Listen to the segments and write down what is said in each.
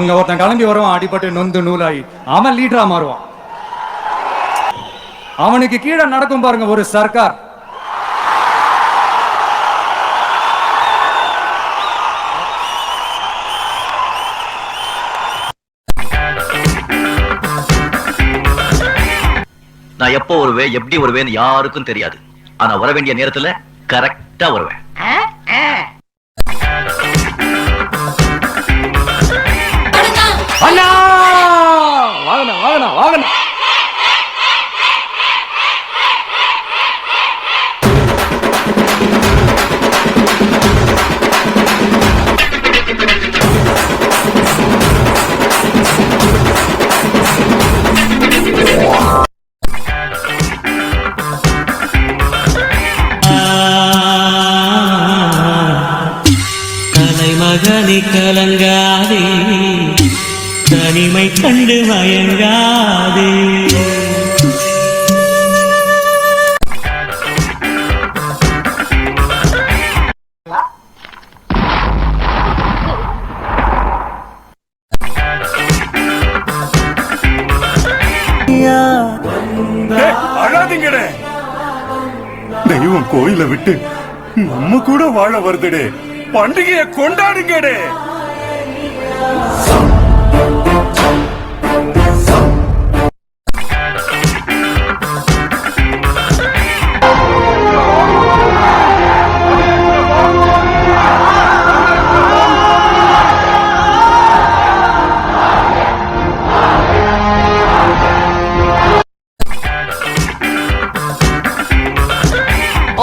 அங்க ஒருத்தன் கிளம்பி வருவான், அடிபட்டு நொந்து நூலாயி அவன் லீடரா மாறுவான். அவனுக்கு கீழே நடக்கும் பாருங்க ஒரு சர்க்கார். நான் எப்போ வருவேன், எப்படி வருவேன்னு யாருக்கும் தெரியாது. ஆனா வர வேண்டிய நேரத்துல கரெக்டா வருவேன். அண்ணா வாங்கண்ணா வாங்கண்ணா வாங்கண்ணா. மகனை கலங்காதே, தனிமை கண்டு மயங்காதே. அழாதீங்கடே, தெய்வம் கோயில விட்டு நம்ம கூட வாழ வருதுடே. பண்டிகையை கொண்டாடுங்கடே.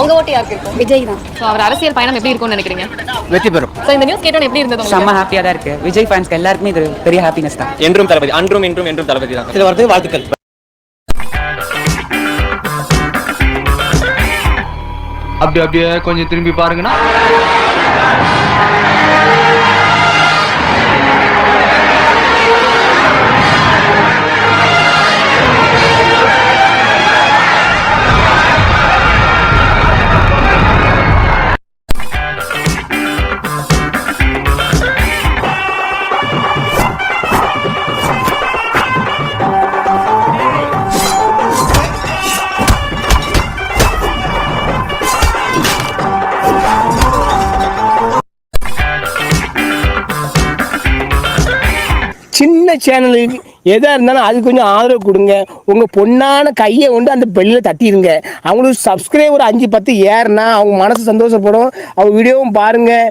உங்க ஓட்டு யாருக்கு இருக்கும்? விஜய் தான். சோ அவர் அரசியல் பயணம் எப்படி இருக்கும்னு நினைக்கிறீங்க? வெற்றி பெறும். சோ இந்த நியூஸ் கேட்டோம் எப்படி இருந்தது? செம்ம ஹாப்பியா தான் இருக்கு. விஜய் ஃபேன்ஸ்க்கு எல்லாருக்குமே இது பெரிய ஹாப்பினஸ் தான். என்றும் தளபதி, அன்றும் இன்றும் என்றும் தளபதி தான். இது வரது வாழ்த்துக்கள். அப்படியே கொஞ்சம் திரும்பி பாருங்கண்ணா. சின்ன சேனலுக்கு எதாக இருந்தாலும் அது கொஞ்சம் ஆதரவு கொடுங்க. உங்கள் பொண்ணான கையை கொண்டு அந்த பெல்லில் தட்டிடுங்க. அவங்களுக்கு சப்ஸ்கிரைபர் 5-10 ஏறுனா அவங்க மனசு சந்தோஷப்படும். அவங்க வீடியோவும் பாருங்கள்.